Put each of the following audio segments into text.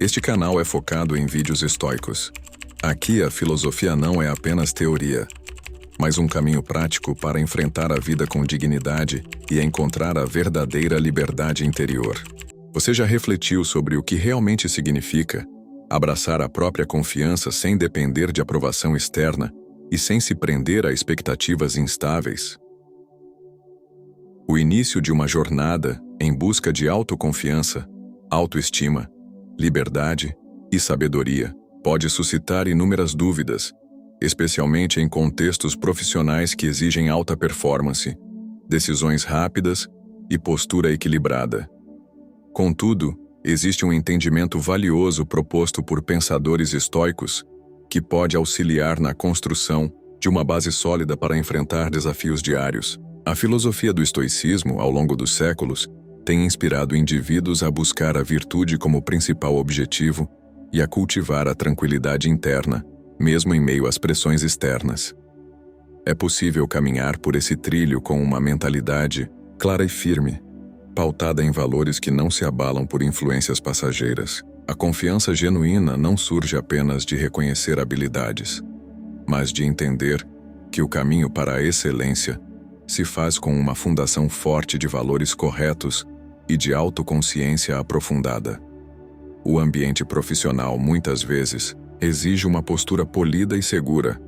Este canal é focado em vídeos estoicos. Aqui a filosofia não é apenas teoria, mas um caminho prático para enfrentar a vida com dignidade e encontrar a verdadeira liberdade interior. Você já refletiu sobre o que realmente significa abraçar a própria confiança sem depender de aprovação externa e sem se prender a expectativas instáveis? O início de uma jornada em busca de autoconfiança, autoestima, liberdade e sabedoria pode suscitar inúmeras dúvidas, especialmente em contextos profissionais que exigem alta performance, decisões rápidas e postura equilibrada. Contudo, existe um entendimento valioso proposto por pensadores estoicos que pode auxiliar na construção de uma base sólida para enfrentar desafios diários. A filosofia do estoicismo, ao longo dos séculos, tem inspirado indivíduos a buscar a virtude como principal objetivo e a cultivar a tranquilidade interna, mesmo em meio às pressões externas. É possível caminhar por esse trilho com uma mentalidade clara e firme, pautada em valores que não se abalam por influências passageiras. A confiança genuína não surge apenas de reconhecer habilidades, mas de entender que o caminho para a excelência se faz com uma fundação forte de valores corretos e de autoconsciência aprofundada. O ambiente profissional, muitas vezes, exige uma postura polida e segura,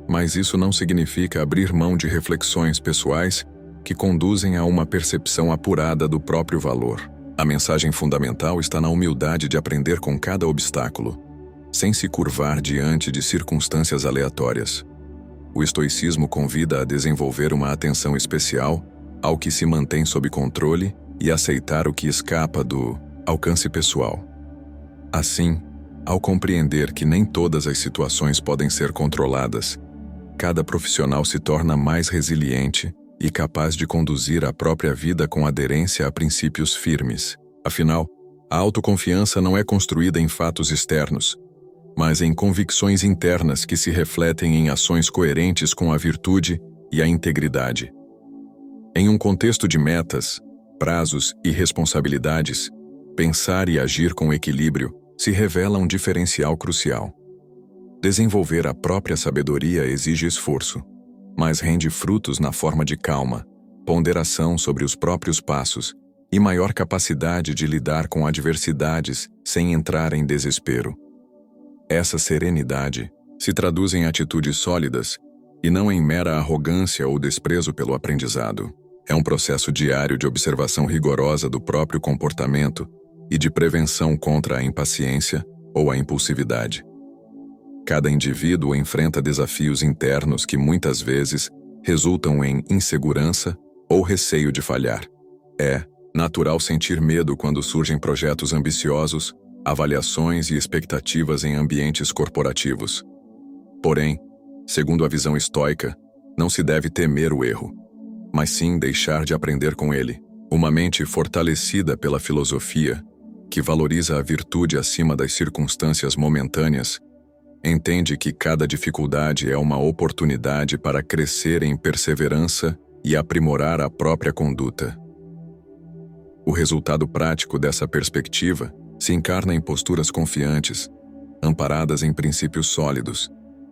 mas isso não significa abrir mão de reflexões pessoais que conduzem a uma percepção apurada do próprio valor. A mensagem fundamental está na humildade de aprender com cada obstáculo, sem se curvar diante de circunstâncias aleatórias. O estoicismo convida a desenvolver uma atenção especial ao que se mantém sob controle e aceitar o que escapa do alcance pessoal. Assim, ao compreender que nem todas as situações podem ser controladas, cada profissional se torna mais resiliente e capaz de conduzir a própria vida com aderência a princípios firmes. Afinal, a autoconfiança não é construída em fatos externos, mas em convicções internas que se refletem em ações coerentes com a virtude e a integridade. Em um contexto de metas, prazos e responsabilidades, pensar e agir com equilíbrio se revela um diferencial crucial. Desenvolver a própria sabedoria exige esforço, mas rende frutos na forma de calma, ponderação sobre os próprios passos e maior capacidade de lidar com adversidades sem entrar em desespero. Essa serenidade se traduz em atitudes sólidas e não em mera arrogância ou desprezo pelo aprendizado. É um processo diário de observação rigorosa do próprio comportamento e de prevenção contra a impaciência ou a impulsividade. Cada indivíduo enfrenta desafios internos que muitas vezes resultam em insegurança ou receio de falhar. É natural sentir medo quando surgem projetos ambiciosos, avaliações e expectativas em ambientes corporativos. Porém, segundo a visão estoica, não se deve temer o erro, mas sim deixar de aprender com ele. Uma mente fortalecida pela filosofia, que valoriza a virtude acima das circunstâncias momentâneas, entende que cada dificuldade é uma oportunidade para crescer em perseverança e aprimorar a própria conduta. O resultado prático dessa perspectiva se encarna em posturas confiantes, amparadas em princípios sólidos,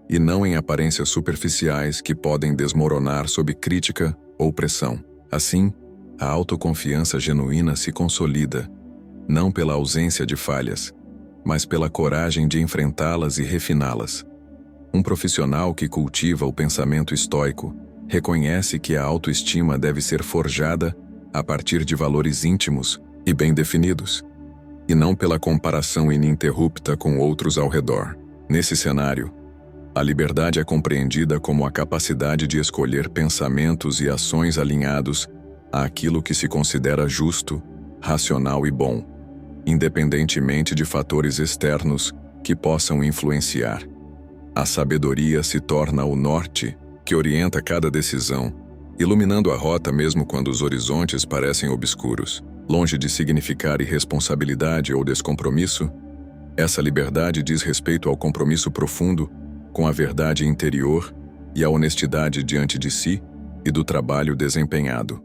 e não em aparências superficiais que podem desmoronar sob crítica ou pressão. Assim, a autoconfiança genuína se consolida, não pela ausência de falhas, mas pela coragem de enfrentá-las e refiná-las. Um profissional que cultiva o pensamento estoico reconhece que a autoestima deve ser forjada a partir de valores íntimos e bem definidos, e não pela comparação ininterrupta com outros ao redor. Nesse cenário, a liberdade é compreendida como a capacidade de escolher pensamentos e ações alinhados àquilo que se considera justo, racional e bom, independentemente de fatores externos que possam influenciar. A sabedoria se torna o norte que orienta cada decisão, iluminando a rota mesmo quando os horizontes parecem obscuros. Longe de significar irresponsabilidade ou descompromisso, essa liberdade diz respeito ao compromisso profundo com a verdade interior e a honestidade diante de si e do trabalho desempenhado.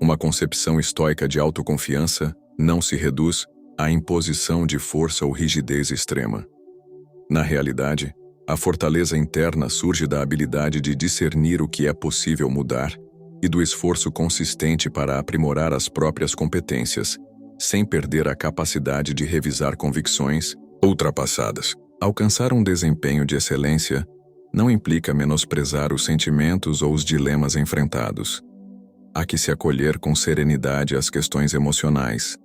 Uma concepção estoica de autoconfiança não se reduz a imposição de força ou rigidez extrema. Na realidade, a fortaleza interna surge da habilidade de discernir o que é possível mudar e do esforço consistente para aprimorar as próprias competências, sem perder a capacidade de revisar convicções ultrapassadas. Alcançar um desempenho de excelência não implica menosprezar os sentimentos ou os dilemas enfrentados. Há que se acolher com serenidade às questões emocionais,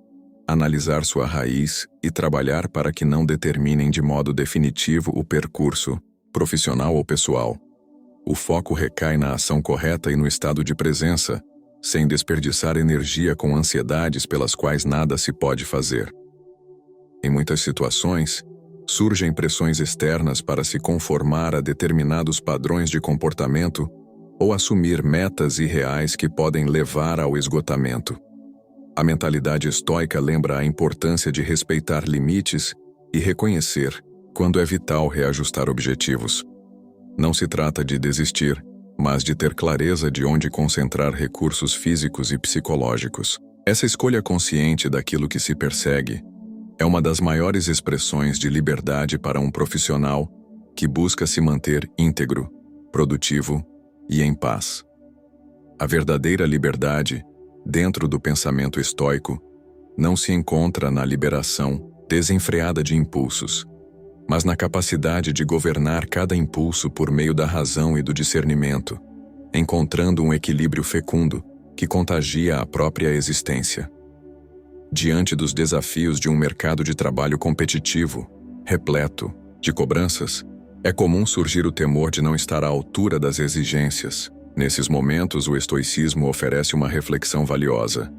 analisar sua raiz e trabalhar para que não determinem de modo definitivo o percurso, profissional ou pessoal. O foco recai na ação correta e no estado de presença, sem desperdiçar energia com ansiedades pelas quais nada se pode fazer. Em muitas situações, surgem pressões externas para se conformar a determinados padrões de comportamento ou assumir metas irreais que podem levar ao esgotamento. A mentalidade estoica lembra a importância de respeitar limites e reconhecer quando é vital reajustar objetivos. Não se trata de desistir, mas de ter clareza de onde concentrar recursos físicos e psicológicos. Essa escolha consciente daquilo que se persegue é uma das maiores expressões de liberdade para um profissional que busca se manter íntegro, produtivo e em paz. A verdadeira liberdade, dentro do pensamento estoico, não se encontra na liberação desenfreada de impulsos, mas na capacidade de governar cada impulso por meio da razão e do discernimento, encontrando um equilíbrio fecundo que contagia a própria existência. Diante dos desafios de um mercado de trabalho competitivo, repleto de cobranças, é comum surgir o temor de não estar à altura das exigências. Nesses momentos, o estoicismo oferece uma reflexão valiosa.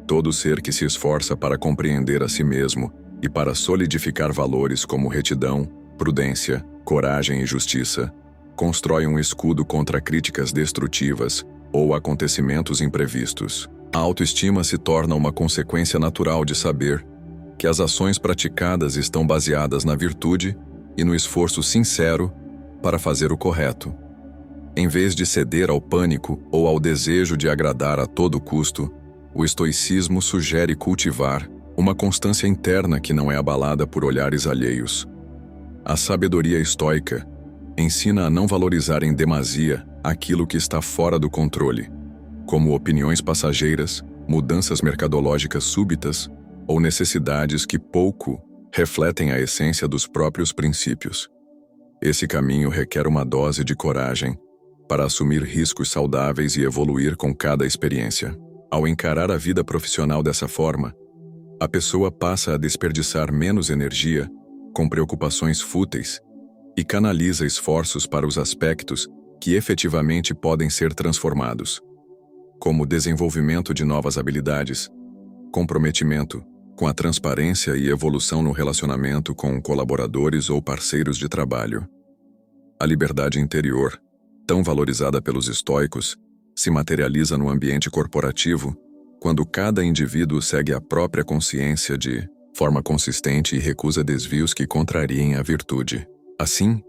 Todo ser que se esforça para compreender a si mesmo e para solidificar valores como retidão, prudência, coragem e justiça, constrói um escudo contra críticas destrutivas ou acontecimentos imprevistos. A autoestima se torna uma consequência natural de saber que as ações praticadas estão baseadas na virtude e no esforço sincero para fazer o correto. Em vez de ceder ao pânico ou ao desejo de agradar a todo custo, o estoicismo sugere cultivar uma constância interna que não é abalada por olhares alheios. A sabedoria estoica ensina a não valorizar em demasia aquilo que está fora do controle, como opiniões passageiras, mudanças mercadológicas súbitas ou necessidades que pouco refletem a essência dos próprios princípios. Esse caminho requer uma dose de coragem para assumir riscos saudáveis e evoluir com cada experiência. Ao encarar a vida profissional dessa forma, a pessoa passa a desperdiçar menos energia com preocupações fúteis e canaliza esforços para os aspectos que efetivamente podem ser transformados, como o desenvolvimento de novas habilidades, comprometimento com a transparência e evolução no relacionamento com colaboradores ou parceiros de trabalho. A liberdade interior, tão valorizada pelos estoicos, se materializa no ambiente corporativo quando cada indivíduo segue a própria consciência de forma consistente e recusa desvios que contrariem a virtude. Assim,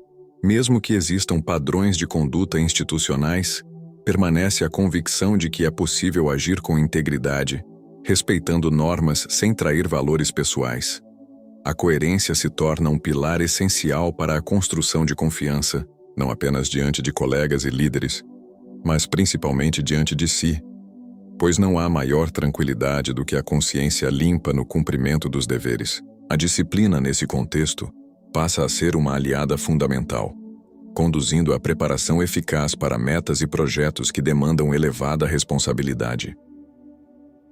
mesmo que existam padrões de conduta institucionais, permanece a convicção de que é possível agir com integridade, respeitando normas sem trair valores pessoais. A coerência se torna um pilar essencial para a construção de confiança, não apenas diante de colegas e líderes, mas principalmente diante de si, pois não há maior tranquilidade do que a consciência limpa no cumprimento dos deveres. A disciplina, nesse contexto, passa a ser uma aliada fundamental, conduzindo à preparação eficaz para metas e projetos que demandam elevada responsabilidade.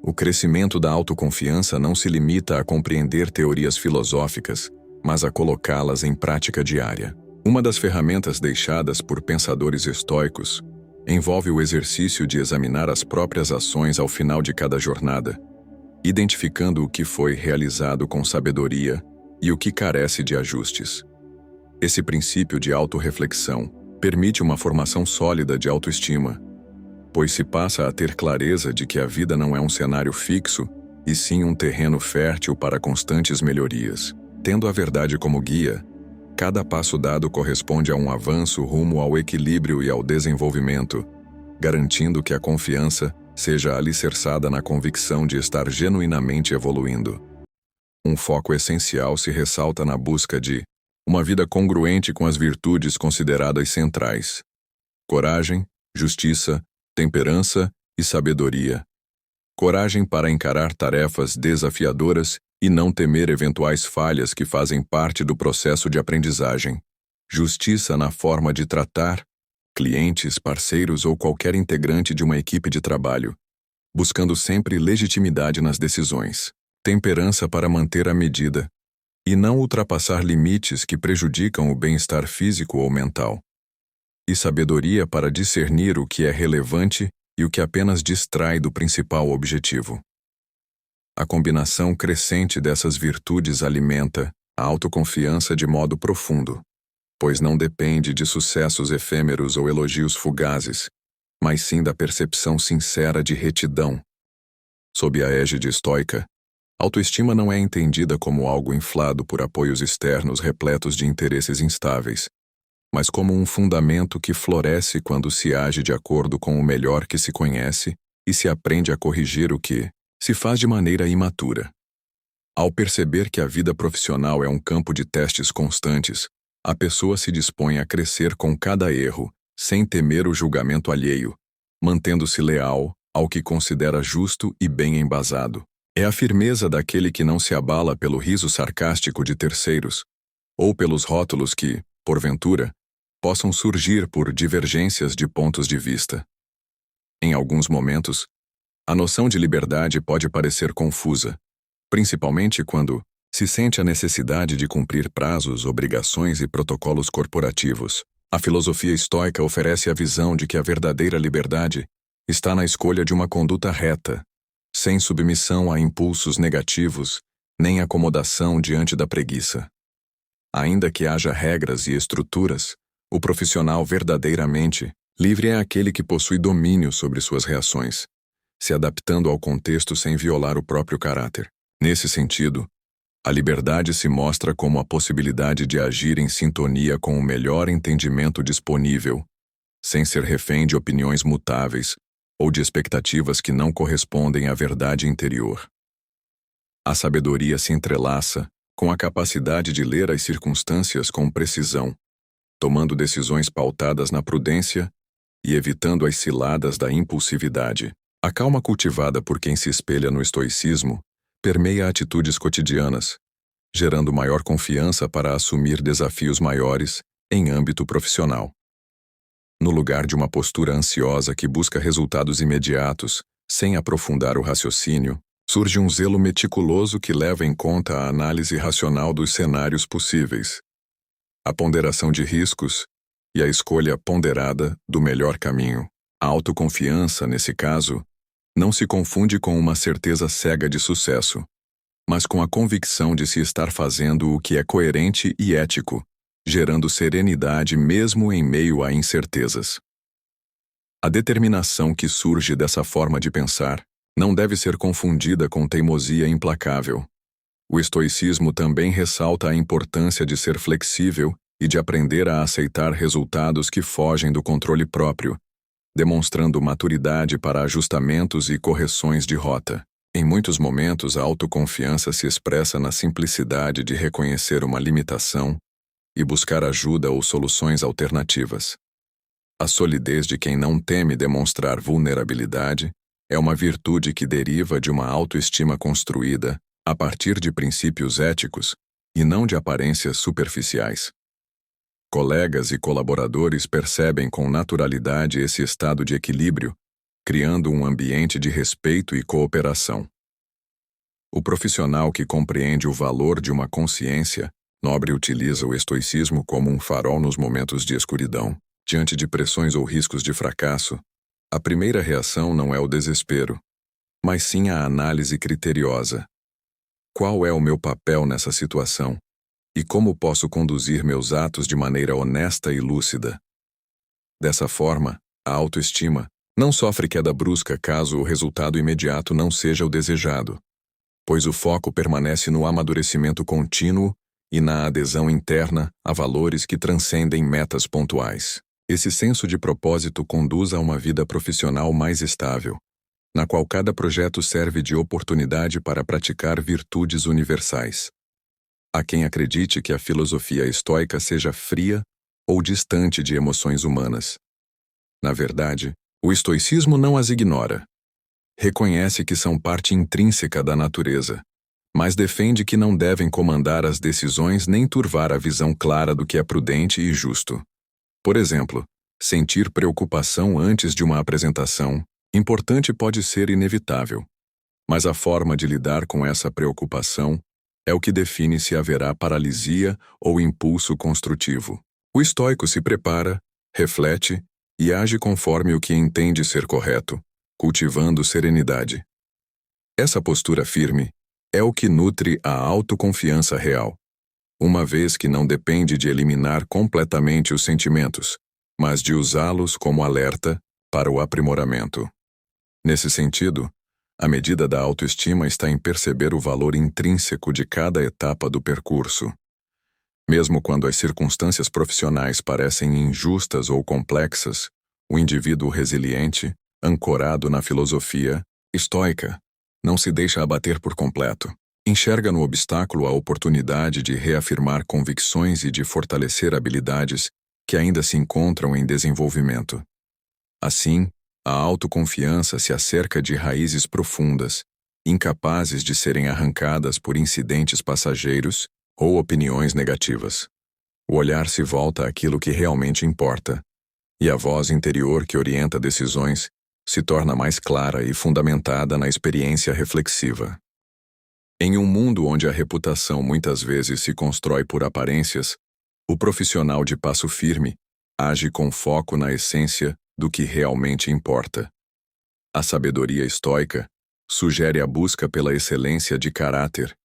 O crescimento da autoconfiança não se limita a compreender teorias filosóficas, mas a colocá-las em prática diária. Uma das ferramentas deixadas por pensadores estoicos envolve o exercício de examinar as próprias ações ao final de cada jornada, identificando o que foi realizado com sabedoria e o que carece de ajustes. Esse princípio de autorreflexão permite uma formação sólida de autoestima, pois se passa a ter clareza de que a vida não é um cenário fixo, e sim um terreno fértil para constantes melhorias. Tendo a verdade como guia, cada passo dado corresponde a um avanço rumo ao equilíbrio e ao desenvolvimento, garantindo que a confiança seja alicerçada na convicção de estar genuinamente evoluindo. Um foco essencial se ressalta na busca de uma vida congruente com as virtudes consideradas centrais: coragem, justiça, temperança e sabedoria. Coragem para encarar tarefas desafiadoras e não temer eventuais falhas que fazem parte do processo de aprendizagem. Justiça na forma de tratar clientes, parceiros ou qualquer integrante de uma equipe de trabalho, buscando sempre legitimidade nas decisões. Temperança para manter a medida e não ultrapassar limites que prejudicam o bem-estar físico ou mental. E sabedoria para discernir o que é relevante e o que apenas distrai do principal objetivo. A combinação crescente dessas virtudes alimenta a autoconfiança de modo profundo, pois não depende de sucessos efêmeros ou elogios fugazes, mas sim da percepção sincera de retidão. Sob a égide estoica, autoestima não é entendida como algo inflado por apoios externos repletos de interesses instáveis, mas como um fundamento que floresce quando se age de acordo com o melhor que se conhece e se aprende a corrigir o que se faz de maneira imatura. Ao perceber que a vida profissional é um campo de testes constantes, a pessoa se dispõe a crescer com cada erro, sem temer o julgamento alheio, mantendo-se leal ao que considera justo e bem embasado. É a firmeza daquele que não se abala pelo riso sarcástico de terceiros, ou pelos rótulos que, porventura, possam surgir por divergências de pontos de vista. Em alguns momentos, a noção de liberdade pode parecer confusa, principalmente quando se sente a necessidade de cumprir prazos, obrigações e protocolos corporativos. A filosofia estoica oferece a visão de que a verdadeira liberdade está na escolha de uma conduta reta, sem submissão a impulsos negativos, nem acomodação diante da preguiça. Ainda que haja regras e estruturas, o profissional verdadeiramente livre é aquele que possui domínio sobre suas reações, se adaptando ao contexto sem violar o próprio caráter. Nesse sentido, a liberdade se mostra como a possibilidade de agir em sintonia com o melhor entendimento disponível, sem ser refém de opiniões mutáveis ou de expectativas que não correspondem à verdade interior. A sabedoria se entrelaça com a capacidade de ler as circunstâncias com precisão, tomando decisões pautadas na prudência e evitando as ciladas da impulsividade. A calma cultivada por quem se espelha no estoicismo permeia atitudes cotidianas, gerando maior confiança para assumir desafios maiores em âmbito profissional. No lugar de uma postura ansiosa que busca resultados imediatos, sem aprofundar o raciocínio, surge um zelo meticuloso que leva em conta a análise racional dos cenários possíveis, a ponderação de riscos e a escolha ponderada do melhor caminho. A autoconfiança, nesse caso, não se confunde com uma certeza cega de sucesso, mas com a convicção de se estar fazendo o que é coerente e ético, gerando serenidade mesmo em meio a incertezas. A determinação que surge dessa forma de pensar não deve ser confundida com teimosia implacável. O estoicismo também ressalta a importância de ser flexível e de aprender a aceitar resultados que fogem do controle próprio, demonstrando maturidade para ajustamentos e correções de rota. Em muitos momentos, a autoconfiança se expressa na simplicidade de reconhecer uma limitação e buscar ajuda ou soluções alternativas. A solidez de quem não teme demonstrar vulnerabilidade é uma virtude que deriva de uma autoestima construída a partir de princípios éticos e não de aparências superficiais. Colegas e colaboradores percebem com naturalidade esse estado de equilíbrio, criando um ambiente de respeito e cooperação. O profissional que compreende o valor de uma consciência nobre utiliza o estoicismo como um farol nos momentos de escuridão. Diante de pressões ou riscos de fracasso, a primeira reação não é o desespero, mas sim a análise criteriosa. Qual é o meu papel nessa situação? E como posso conduzir meus atos de maneira honesta e lúcida? Dessa forma, a autoestima não sofre queda brusca caso o resultado imediato não seja o desejado, pois o foco permanece no amadurecimento contínuo e na adesão interna a valores que transcendem metas pontuais. Esse senso de propósito conduz a uma vida profissional mais estável, na qual cada projeto serve de oportunidade para praticar virtudes universais. Há quem acredite que a filosofia estoica seja fria ou distante de emoções humanas. Na verdade, o estoicismo não as ignora. Reconhece que são parte intrínseca da natureza, mas defende que não devem comandar as decisões nem turvar a visão clara do que é prudente e justo. Por exemplo, sentir preocupação antes de uma apresentação importante pode ser inevitável, mas a forma de lidar com essa preocupação é o que define se haverá paralisia ou impulso construtivo. O estoico se prepara, reflete e age conforme o que entende ser correto, cultivando serenidade. Essa postura firme é o que nutre a autoconfiança real, uma vez que não depende de eliminar completamente os sentimentos, mas de usá-los como alerta para o aprimoramento. Nesse sentido, a medida da autoestima está em perceber o valor intrínseco de cada etapa do percurso. Mesmo quando as circunstâncias profissionais parecem injustas ou complexas, o indivíduo resiliente, ancorado na filosofia estoica, não se deixa abater por completo. Enxerga no obstáculo a oportunidade de reafirmar convicções e de fortalecer habilidades que ainda se encontram em desenvolvimento. Assim, a autoconfiança se acerca de raízes profundas, incapazes de serem arrancadas por incidentes passageiros ou opiniões negativas. O olhar se volta àquilo que realmente importa, e a voz interior que orienta decisões se torna mais clara e fundamentada na experiência reflexiva. Em um mundo onde a reputação muitas vezes se constrói por aparências, o profissional de passo firme age com foco na essência do que realmente importa. A sabedoria estoica sugere a busca pela excelência de caráter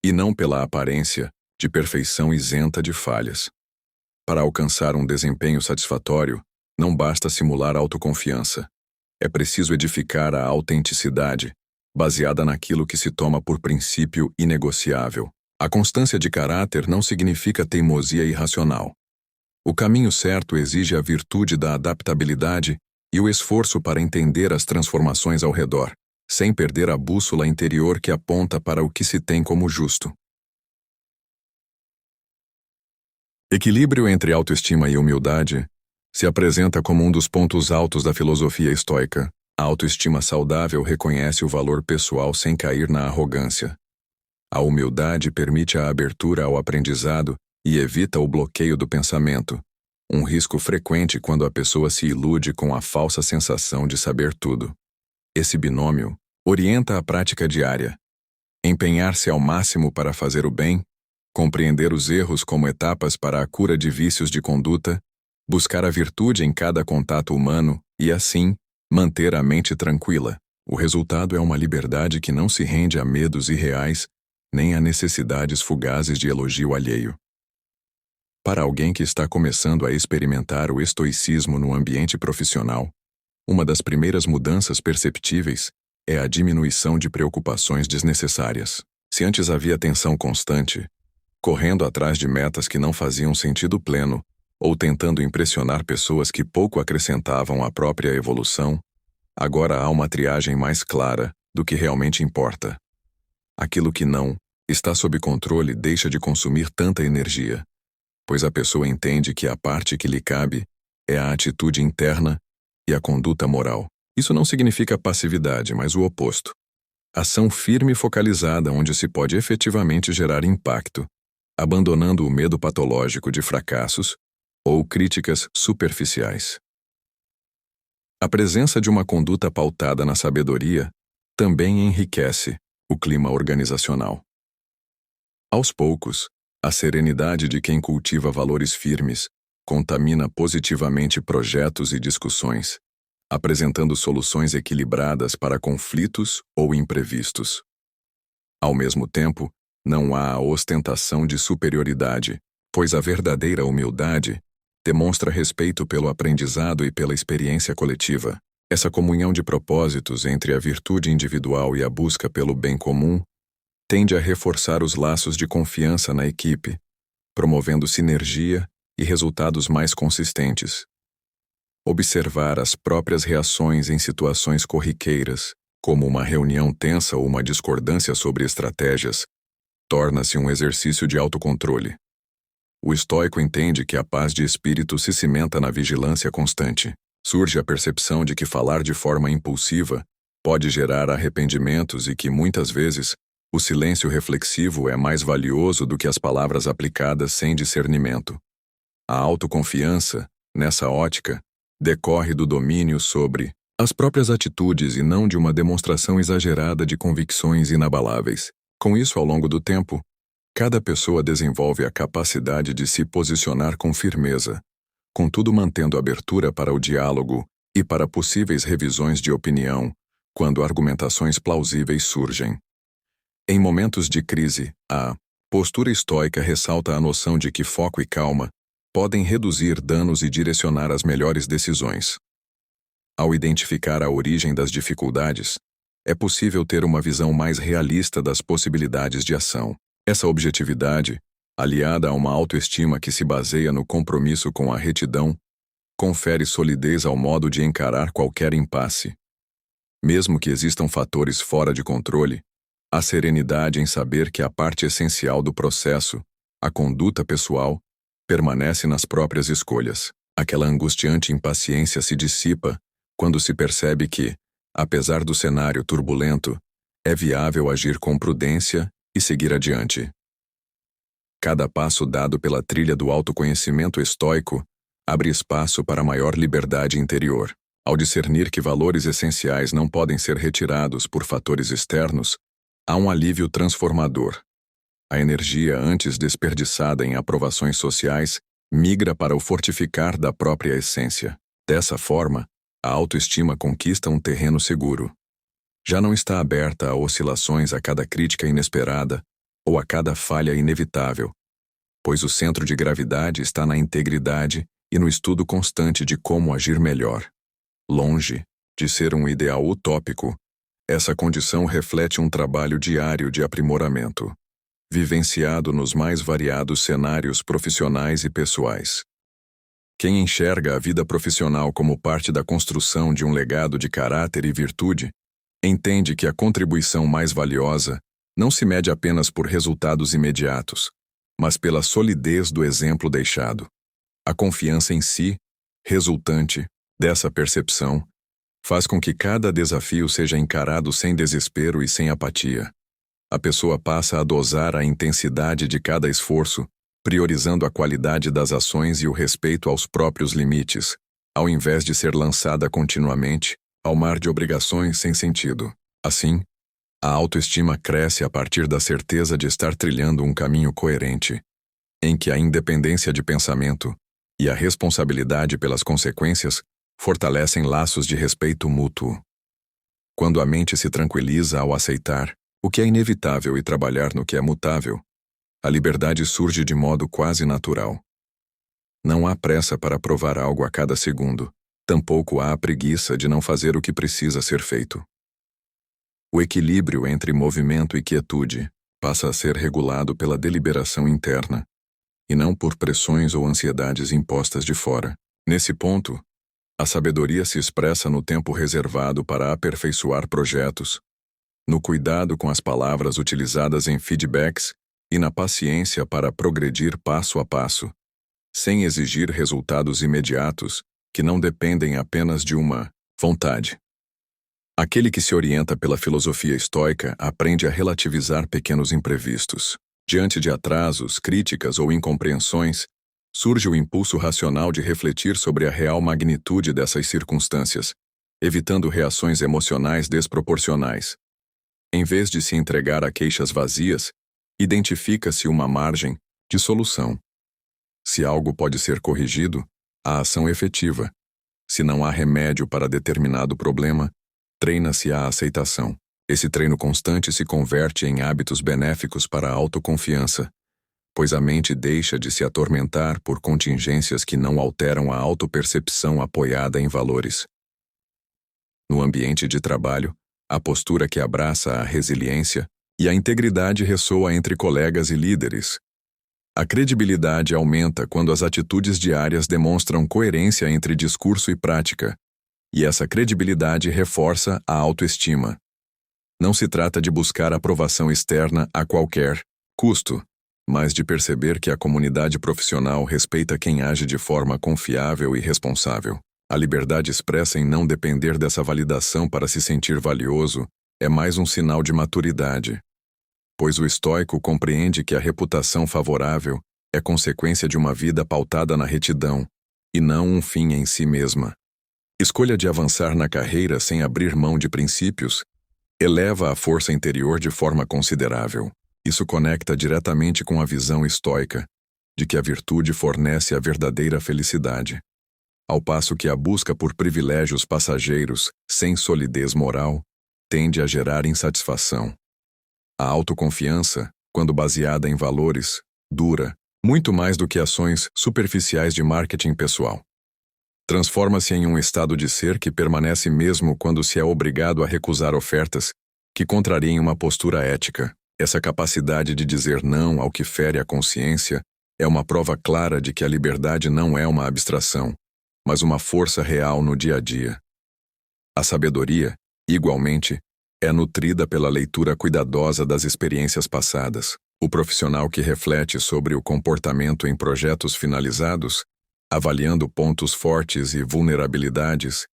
e não pela aparência de perfeição isenta de falhas. Para alcançar um desempenho satisfatório, não basta simular autoconfiança. É preciso edificar a autenticidade, baseada naquilo que se toma por princípio inegociável. A constância de caráter não significa teimosia irracional. O caminho certo exige a virtude da adaptabilidade e o esforço para entender as transformações ao redor, sem perder a bússola interior que aponta para o que se tem como justo. Equilíbrio entre autoestima e humildade se apresenta como um dos pontos altos da filosofia estoica. A autoestima saudável reconhece o valor pessoal sem cair na arrogância. A humildade permite a abertura ao aprendizado e evita o bloqueio do pensamento, um risco frequente quando a pessoa se ilude com a falsa sensação de saber tudo. Esse binômio orienta a prática diária. Empenhar-se ao máximo para fazer o bem, compreender os erros como etapas para a cura de vícios de conduta, buscar a virtude em cada contato humano e, assim, manter a mente tranquila. O resultado é uma liberdade que não se rende a medos irreais, nem a necessidades fugazes de elogio alheio. Para alguém que está começando a experimentar o estoicismo no ambiente profissional, uma das primeiras mudanças perceptíveis é a diminuição de preocupações desnecessárias. Se antes havia tensão constante, correndo atrás de metas que não faziam sentido pleno, ou tentando impressionar pessoas que pouco acrescentavam à própria evolução, agora há uma triagem mais clara do que realmente importa. Aquilo que não está sob controle deixa de consumir tanta energia, pois a pessoa entende que a parte que lhe cabe é a atitude interna e a conduta moral. Isso não significa passividade, mas o oposto. Ação firme e focalizada onde se pode efetivamente gerar impacto, abandonando o medo patológico de fracassos ou críticas superficiais. A presença de uma conduta pautada na sabedoria também enriquece o clima organizacional. Aos poucos, a serenidade de quem cultiva valores firmes contamina positivamente projetos e discussões, apresentando soluções equilibradas para conflitos ou imprevistos. Ao mesmo tempo, não há a ostentação de superioridade, pois a verdadeira humildade demonstra respeito pelo aprendizado e pela experiência coletiva. Essa comunhão de propósitos entre a virtude individual e a busca pelo bem comum tende a reforçar os laços de confiança na equipe, promovendo sinergia e resultados mais consistentes. Observar as próprias reações em situações corriqueiras como uma reunião tensa ou uma discordância sobre estratégias, torna-se um exercício de autocontrole. O estoico entende que a paz de espírito se cimenta na vigilância constante. Surge a percepção de que falar de forma impulsiva pode gerar arrependimentos e que, muitas vezes, o silêncio reflexivo é mais valioso do que as palavras aplicadas sem discernimento. A autoconfiança, nessa ótica, decorre do domínio sobre as próprias atitudes e não de uma demonstração exagerada de convicções inabaláveis. Com isso, ao longo do tempo, cada pessoa desenvolve a capacidade de se posicionar com firmeza, contudo mantendo abertura para o diálogo e para possíveis revisões de opinião, quando argumentações plausíveis surgem. Em momentos de crise, a postura estoica ressalta a noção de que foco e calma podem reduzir danos e direcionar as melhores decisões. Ao identificar a origem das dificuldades, é possível ter uma visão mais realista das possibilidades de ação. Essa objetividade, aliada a uma autoestima que se baseia no compromisso com a retidão, confere solidez ao modo de encarar qualquer impasse. Mesmo que existam fatores fora de controle, a serenidade em saber que a parte essencial do processo, a conduta pessoal, permanece nas próprias escolhas. Aquela angustiante impaciência se dissipa quando se percebe que, apesar do cenário turbulento, é viável agir com prudência e seguir adiante. Cada passo dado pela trilha do autoconhecimento estoico abre espaço para maior liberdade interior. Ao discernir que valores essenciais não podem ser retirados por fatores externos, há um alívio transformador. A energia antes desperdiçada em aprovações sociais migra para o fortificar da própria essência. Dessa forma, a autoestima conquista um terreno seguro. Já não está aberta a oscilações a cada crítica inesperada ou a cada falha inevitável, pois o centro de gravidade está na integridade e no estudo constante de como agir melhor. Longe de ser um ideal utópico, essa condição reflete um trabalho diário de aprimoramento, vivenciado nos mais variados cenários profissionais e pessoais. Quem enxerga a vida profissional como parte da construção de um legado de caráter e virtude, entende que a contribuição mais valiosa não se mede apenas por resultados imediatos, mas pela solidez do exemplo deixado. A confiança em si, resultante dessa percepção, faz com que cada desafio seja encarado sem desespero e sem apatia. A pessoa passa a dosar a intensidade de cada esforço, priorizando a qualidade das ações e o respeito aos próprios limites, ao invés de ser lançada continuamente ao mar de obrigações sem sentido. Assim, a autoestima cresce a partir da certeza de estar trilhando um caminho coerente, em que a independência de pensamento e a responsabilidade pelas consequências fortalecem laços de respeito mútuo. Quando a mente se tranquiliza ao aceitar o que é inevitável e trabalhar no que é mutável, a liberdade surge de modo quase natural. Não há pressa para provar algo a cada segundo, tampouco há a preguiça de não fazer o que precisa ser feito. O equilíbrio entre movimento e quietude passa a ser regulado pela deliberação interna, e não por pressões ou ansiedades impostas de fora. Nesse ponto, a sabedoria se expressa no tempo reservado para aperfeiçoar projetos, no cuidado com as palavras utilizadas em feedbacks e na paciência para progredir passo a passo, sem exigir resultados imediatos que não dependem apenas de uma vontade. Aquele que se orienta pela filosofia estoica aprende a relativizar pequenos imprevistos. Diante de atrasos, críticas ou incompreensões, surge o impulso racional de refletir sobre a real magnitude dessas circunstâncias, evitando reações emocionais desproporcionais. Em vez de se entregar a queixas vazias, identifica-se uma margem de solução. Se algo pode ser corrigido, há ação efetiva. Se não há remédio para determinado problema, treina-se a aceitação. Esse treino constante se converte em hábitos benéficos para a autoconfiança, pois a mente deixa de se atormentar por contingências que não alteram a autopercepção apoiada em valores. No ambiente de trabalho, a postura que abraça a resiliência e a integridade ressoa entre colegas e líderes. A credibilidade aumenta quando as atitudes diárias demonstram coerência entre discurso e prática, e essa credibilidade reforça a autoestima. Não se trata de buscar aprovação externa a qualquer custo, mas de perceber que a comunidade profissional respeita quem age de forma confiável e responsável. A liberdade expressa em não depender dessa validação para se sentir valioso é mais um sinal de maturidade, pois o estoico compreende que a reputação favorável é consequência de uma vida pautada na retidão, e não um fim em si mesma. Escolha de avançar na carreira sem abrir mão de princípios eleva a força interior de forma considerável. Isso conecta diretamente com a visão estoica, de que a virtude fornece a verdadeira felicidade, ao passo que a busca por privilégios passageiros, sem solidez moral, tende a gerar insatisfação. A autoconfiança, quando baseada em valores, dura muito mais do que ações superficiais de marketing pessoal. Transforma-se em um estado de ser que permanece mesmo quando se é obrigado a recusar ofertas que contrariem uma postura ética. Essa capacidade de dizer não ao que fere a consciência é uma prova clara de que a liberdade não é uma abstração, mas uma força real no dia a dia. A sabedoria, igualmente, é nutrida pela leitura cuidadosa das experiências passadas. O profissional que reflete sobre o comportamento em projetos finalizados, avaliando pontos fortes e vulnerabilidades,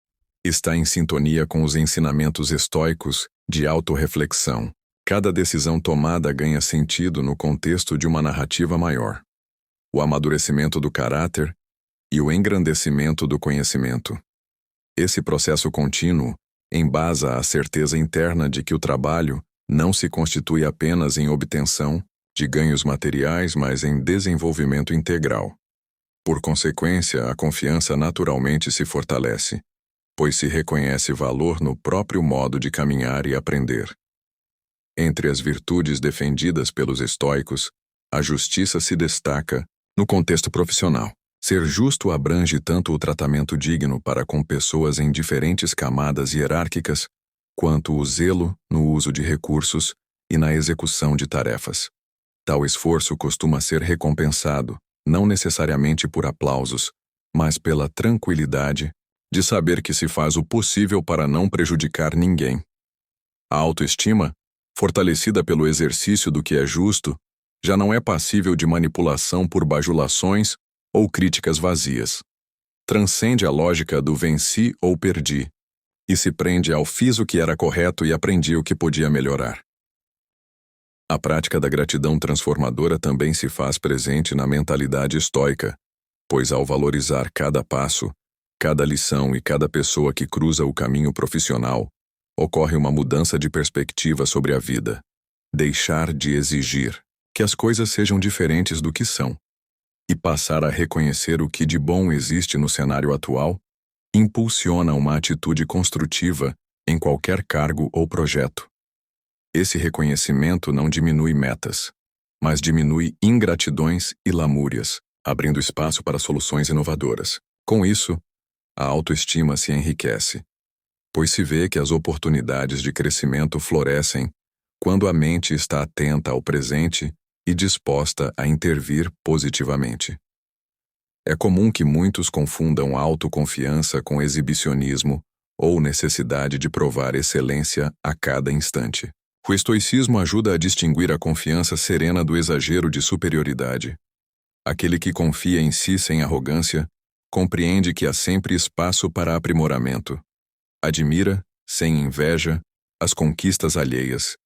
está em sintonia com os ensinamentos estoicos de autorreflexão. Cada decisão tomada ganha sentido no contexto de uma narrativa maior. O amadurecimento do caráter e o engrandecimento do conhecimento. Esse processo contínuo embasa a certeza interna de que o trabalho não se constitui apenas em obtenção de ganhos materiais, mas em desenvolvimento integral. Por consequência, a confiança naturalmente se fortalece, pois se reconhece valor no próprio modo de caminhar e aprender. Entre as virtudes defendidas pelos estoicos, a justiça se destaca no contexto profissional. Ser justo abrange tanto o tratamento digno para com pessoas em diferentes camadas hierárquicas, quanto o zelo no uso de recursos e na execução de tarefas. Tal esforço costuma ser recompensado, não necessariamente por aplausos, mas pela tranquilidade de saber que se faz o possível para não prejudicar ninguém. A autoestima, fortalecida pelo exercício do que é justo, já não é passível de manipulação por bajulações ou críticas vazias. Transcende a lógica do venci ou perdi, e se prende ao fiz o que era correto e aprendi o que podia melhorar. A prática da gratidão transformadora também se faz presente na mentalidade estoica, pois ao valorizar cada passo, cada lição e cada pessoa que cruza o caminho profissional, ocorre uma mudança de perspectiva sobre a vida. Deixar de exigir que as coisas sejam diferentes do que são, e passar a reconhecer o que de bom existe no cenário atual, impulsiona uma atitude construtiva em qualquer cargo ou projeto. Esse reconhecimento não diminui metas, mas diminui ingratidões e lamúrias, abrindo espaço para soluções inovadoras. Com isso, a autoestima se enriquece, pois se vê que as oportunidades de crescimento florescem quando a mente está atenta ao presente e disposta a intervir positivamente. É comum que muitos confundam autoconfiança com exibicionismo ou necessidade de provar excelência a cada instante. O estoicismo ajuda a distinguir a confiança serena do exagero de superioridade. Aquele que confia em si sem arrogância compreende que há sempre espaço para aprimoramento. Admira, sem inveja, as conquistas alheias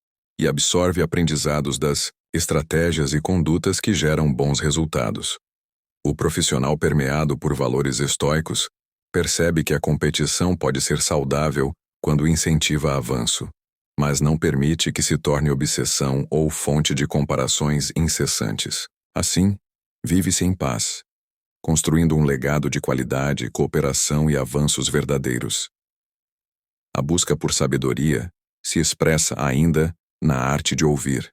e absorve aprendizados das estratégias e condutas que geram bons resultados. O profissional permeado por valores estoicos percebe que a competição pode ser saudável quando incentiva avanço, mas não permite que se torne obsessão ou fonte de comparações incessantes. Assim, vive-se em paz, construindo um legado de qualidade, cooperação e avanços verdadeiros. A busca por sabedoria se expressa ainda na arte de ouvir.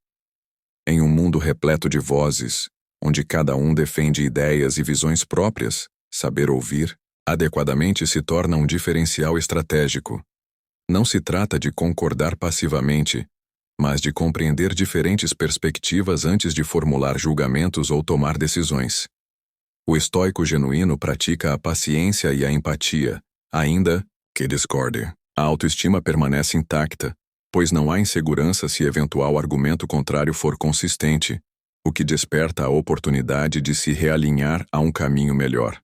Em um mundo repleto de vozes, onde cada um defende ideias e visões próprias, saber ouvir adequadamente se torna um diferencial estratégico. Não se trata de concordar passivamente, mas de compreender diferentes perspectivas antes de formular julgamentos ou tomar decisões. O estoico genuíno pratica a paciência e a empatia, ainda que discorde. A autoestima permanece intacta, pois não há insegurança se eventual argumento contrário for consistente, o que desperta a oportunidade de se realinhar a um caminho melhor.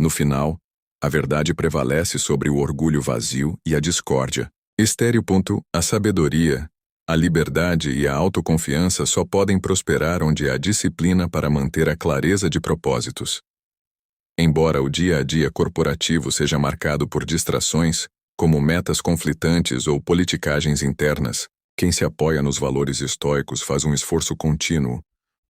No final, a verdade prevalece sobre o orgulho vazio e a discórdia. Estéreo. A sabedoria, a liberdade e a autoconfiança só podem prosperar onde há disciplina para manter a clareza de propósitos. Embora o dia a dia corporativo seja marcado por distrações, como metas conflitantes ou politicagens internas, quem se apoia nos valores estoicos faz um esforço contínuo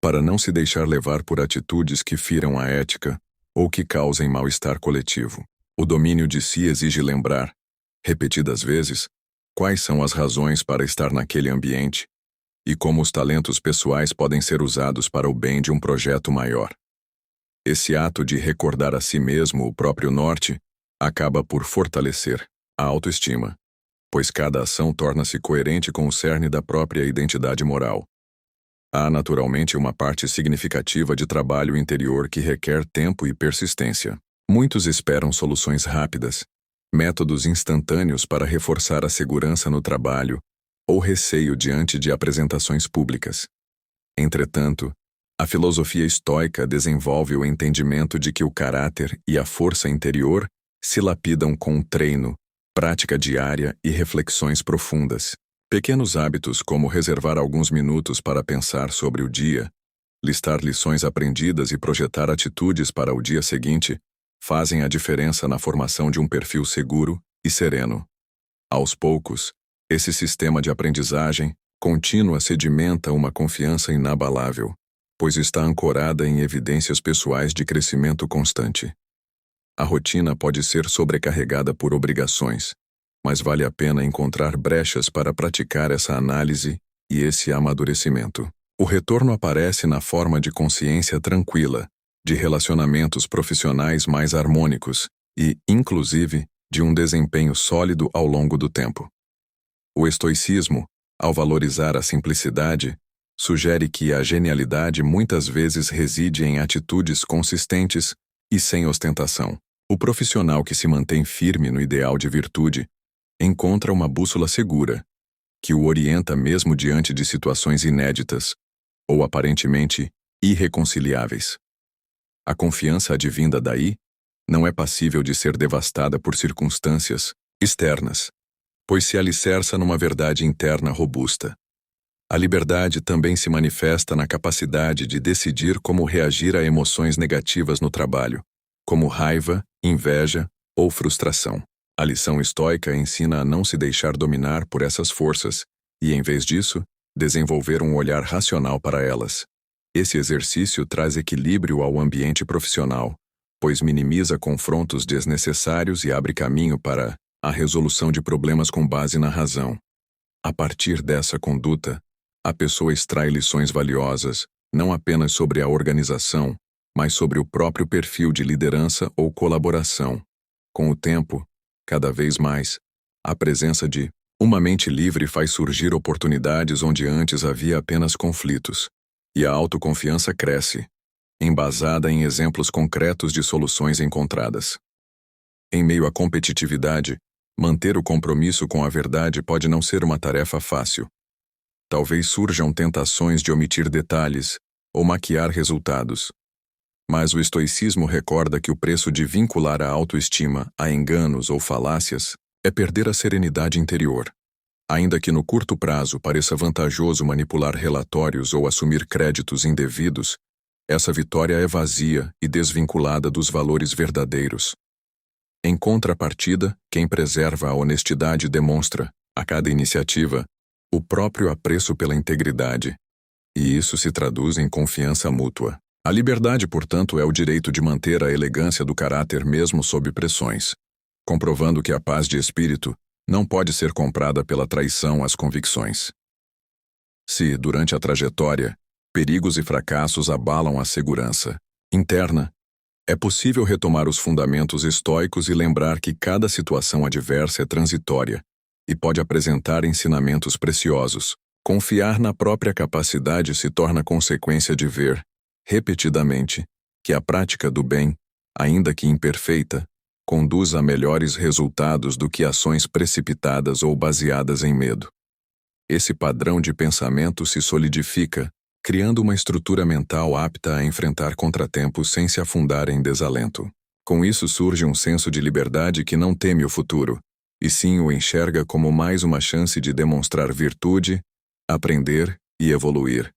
para não se deixar levar por atitudes que firam a ética ou que causem mal-estar coletivo. O domínio de si exige lembrar, repetidas vezes, quais são as razões para estar naquele ambiente e como os talentos pessoais podem ser usados para o bem de um projeto maior. Esse ato de recordar a si mesmo o próprio norte acaba por fortalecer a autoestima, pois cada ação torna-se coerente com o cerne da própria identidade moral. Há naturalmente uma parte significativa de trabalho interior que requer tempo e persistência. Muitos esperam soluções rápidas, métodos instantâneos para reforçar a segurança no trabalho ou receio diante de apresentações públicas. Entretanto, a filosofia estoica desenvolve o entendimento de que o caráter e a força interior se lapidam com treino, prática diária e reflexões profundas. Pequenos hábitos como reservar alguns minutos para pensar sobre o dia, listar lições aprendidas e projetar atitudes para o dia seguinte fazem a diferença na formação de um perfil seguro e sereno. Aos poucos, esse sistema de aprendizagem contínua sedimenta uma confiança inabalável, pois está ancorada em evidências pessoais de crescimento constante. A rotina pode ser sobrecarregada por obrigações, mas vale a pena encontrar brechas para praticar essa análise e esse amadurecimento. O retorno aparece na forma de consciência tranquila, de relacionamentos profissionais mais harmônicos e, inclusive, de um desempenho sólido ao longo do tempo. O estoicismo, ao valorizar a simplicidade, sugere que a genialidade muitas vezes reside em atitudes consistentes e sem ostentação. O profissional que se mantém firme no ideal de virtude encontra uma bússola segura, que o orienta mesmo diante de situações inéditas ou aparentemente irreconciliáveis. A confiança advinda daí não é passível de ser devastada por circunstâncias externas, pois se alicerça numa verdade interna robusta. A liberdade também se manifesta na capacidade de decidir como reagir a emoções negativas no trabalho, como raiva, inveja ou frustração. A lição estoica ensina a não se deixar dominar por essas forças e, em vez disso, desenvolver um olhar racional para elas. Esse exercício traz equilíbrio ao ambiente profissional, pois minimiza confrontos desnecessários e abre caminho para a resolução de problemas com base na razão. A partir dessa conduta, a pessoa extrai lições valiosas, não apenas sobre a organização, mas sobre o próprio perfil de liderança ou colaboração. Com o tempo, cada vez mais, a presença de uma mente livre faz surgir oportunidades onde antes havia apenas conflitos, e a autoconfiança cresce, embasada em exemplos concretos de soluções encontradas. Em meio à competitividade, manter o compromisso com a verdade pode não ser uma tarefa fácil. Talvez surjam tentações de omitir detalhes ou maquiar resultados. Mas o estoicismo recorda que o preço de vincular a autoestima a enganos ou falácias é perder a serenidade interior. Ainda que no curto prazo pareça vantajoso manipular relatórios ou assumir créditos indevidos, essa vitória é vazia e desvinculada dos valores verdadeiros. Em contrapartida, quem preserva a honestidade demonstra, a cada iniciativa, o próprio apreço pela integridade, e isso se traduz em confiança mútua. A liberdade, portanto, é o direito de manter a elegância do caráter mesmo sob pressões, comprovando que a paz de espírito não pode ser comprada pela traição às convicções. Se, durante a trajetória, perigos e fracassos abalam a segurança interna, é possível retomar os fundamentos estoicos e lembrar que cada situação adversa é transitória e pode apresentar ensinamentos preciosos. Confiar na própria capacidade se torna consequência de ver, repetidamente, que a prática do bem, ainda que imperfeita, conduz a melhores resultados do que ações precipitadas ou baseadas em medo. Esse padrão de pensamento se solidifica, criando uma estrutura mental apta a enfrentar contratempos sem se afundar em desalento. Com isso surge um senso de liberdade que não teme o futuro, e sim o enxerga como mais uma chance de demonstrar virtude, aprender e evoluir.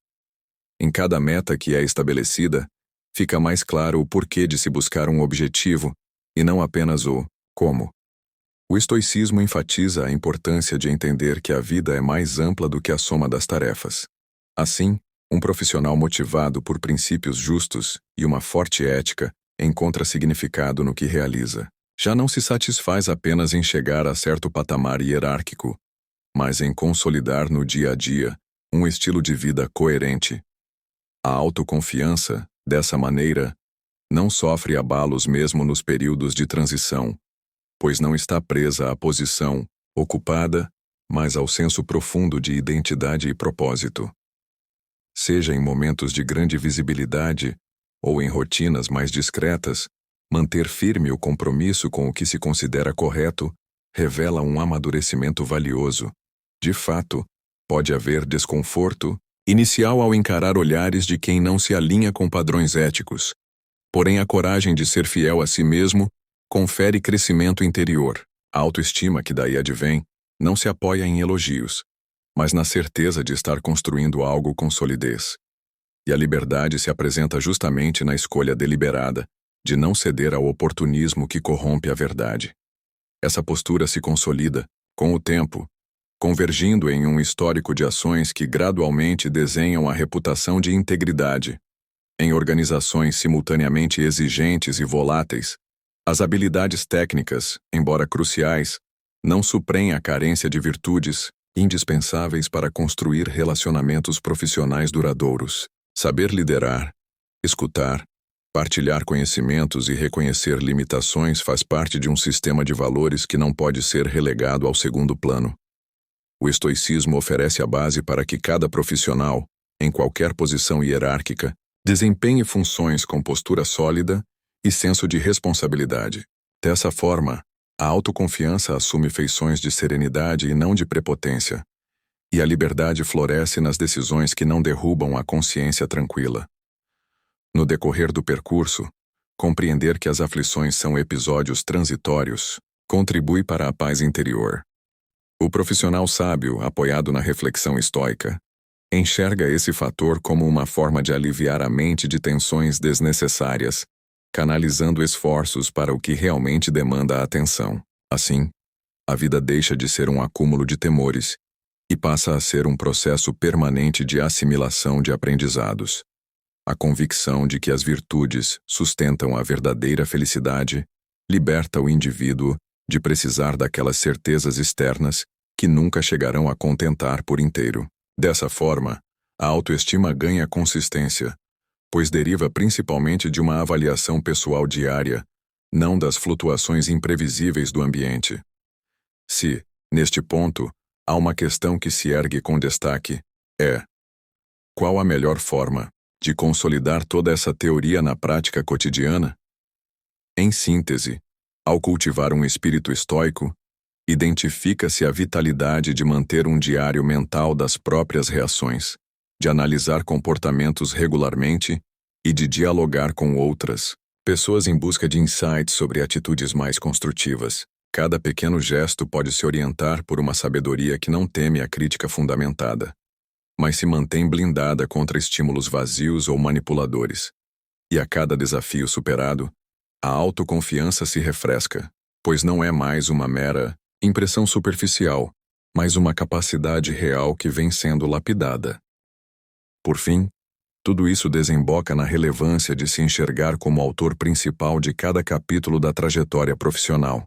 Em cada meta que é estabelecida, fica mais claro o porquê de se buscar um objetivo, e não apenas o como. O estoicismo enfatiza a importância de entender que a vida é mais ampla do que a soma das tarefas. Assim, um profissional motivado por princípios justos e uma forte ética encontra significado no que realiza. Já não se satisfaz apenas em chegar a certo patamar hierárquico, mas em consolidar no dia a dia um estilo de vida coerente. A autoconfiança, dessa maneira, não sofre abalos mesmo nos períodos de transição, pois não está presa à posição ocupada, mas ao senso profundo de identidade e propósito. Seja em momentos de grande visibilidade ou em rotinas mais discretas, manter firme o compromisso com o que se considera correto revela um amadurecimento valioso. De fato, pode haver desconforto inicial ao encarar olhares de quem não se alinha com padrões éticos. Porém, a coragem de ser fiel a si mesmo confere crescimento interior. A autoestima que daí advém não se apoia em elogios, mas na certeza de estar construindo algo com solidez. E a liberdade se apresenta justamente na escolha deliberada de não ceder ao oportunismo que corrompe a verdade. Essa postura se consolida, com o tempo, convergindo em um histórico de ações que gradualmente desenham a reputação de integridade. Em organizações simultaneamente exigentes e voláteis, as habilidades técnicas, embora cruciais, não suprem a carência de virtudes indispensáveis para construir relacionamentos profissionais duradouros. Saber liderar, escutar, partilhar conhecimentos e reconhecer limitações faz parte de um sistema de valores que não pode ser relegado ao segundo plano. O estoicismo oferece a base para que cada profissional, em qualquer posição hierárquica, desempenhe funções com postura sólida e senso de responsabilidade. Dessa forma, a autoconfiança assume feições de serenidade e não de prepotência, e a liberdade floresce nas decisões que não derrubam a consciência tranquila. No decorrer do percurso, compreender que as aflições são episódios transitórios contribui para a paz interior. O profissional sábio, apoiado na reflexão estoica, enxerga esse fator como uma forma de aliviar a mente de tensões desnecessárias, canalizando esforços para o que realmente demanda a atenção. Assim, a vida deixa de ser um acúmulo de temores e passa a ser um processo permanente de assimilação de aprendizados. A convicção de que as virtudes sustentam a verdadeira felicidade liberta o indivíduo de precisar daquelas certezas externas que nunca chegarão a contentar por inteiro. Dessa forma, a autoestima ganha consistência, pois deriva principalmente de uma avaliação pessoal diária, não das flutuações imprevisíveis do ambiente. Se, neste ponto, há uma questão que se ergue com destaque, é: qual a melhor forma de consolidar toda essa teoria na prática cotidiana? Em síntese, ao cultivar um espírito estoico, identifica-se a vitalidade de manter um diário mental das próprias reações, de analisar comportamentos regularmente e de dialogar com outras pessoas em busca de insights sobre atitudes mais construtivas. Cada pequeno gesto pode se orientar por uma sabedoria que não teme a crítica fundamentada, mas se mantém blindada contra estímulos vazios ou manipuladores. E a cada desafio superado, a autoconfiança se refresca, pois não é mais uma mera impressão superficial, mas uma capacidade real que vem sendo lapidada. Por fim, tudo isso desemboca na relevância de se enxergar como autor principal de cada capítulo da trajetória profissional.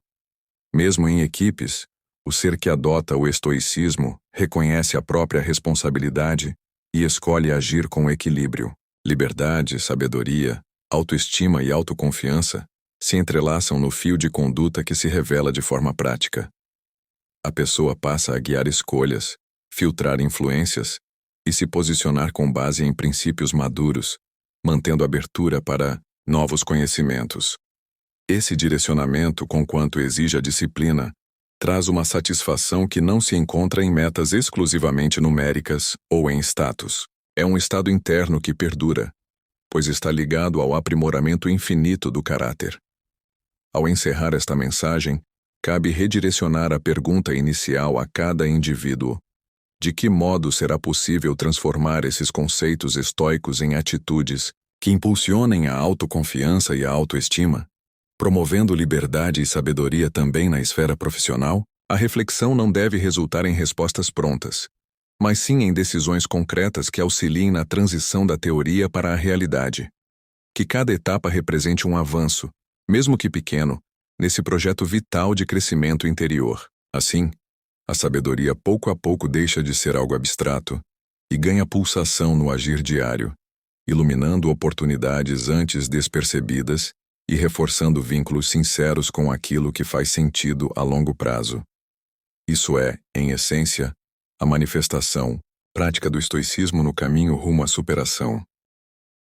Mesmo em equipes, o ser que adota o estoicismo reconhece a própria responsabilidade e escolhe agir com equilíbrio. Liberdade, sabedoria, autoestima e autoconfiança se entrelaçam no fio de conduta que se revela de forma prática. A pessoa passa a guiar escolhas, filtrar influências e se posicionar com base em princípios maduros, mantendo abertura para novos conhecimentos. Esse direcionamento, conquanto exige a disciplina, traz uma satisfação que não se encontra em metas exclusivamente numéricas ou em status. É um estado interno que perdura, pois está ligado ao aprimoramento infinito do caráter. Ao encerrar esta mensagem, cabe redirecionar a pergunta inicial a cada indivíduo. De que modo será possível transformar esses conceitos estoicos em atitudes que impulsionem a autoconfiança e a autoestima? Promovendo liberdade e sabedoria também na esfera profissional, a reflexão não deve resultar em respostas prontas, mas sim em decisões concretas que auxiliem na transição da teoria para a realidade. Que cada etapa represente um avanço, mesmo que pequeno, nesse projeto vital de crescimento interior. Assim, a sabedoria pouco a pouco deixa de ser algo abstrato e ganha pulsação no agir diário, iluminando oportunidades antes despercebidas e reforçando vínculos sinceros com aquilo que faz sentido a longo prazo. Isso é, em essência, a manifestação prática do estoicismo no caminho rumo à superação.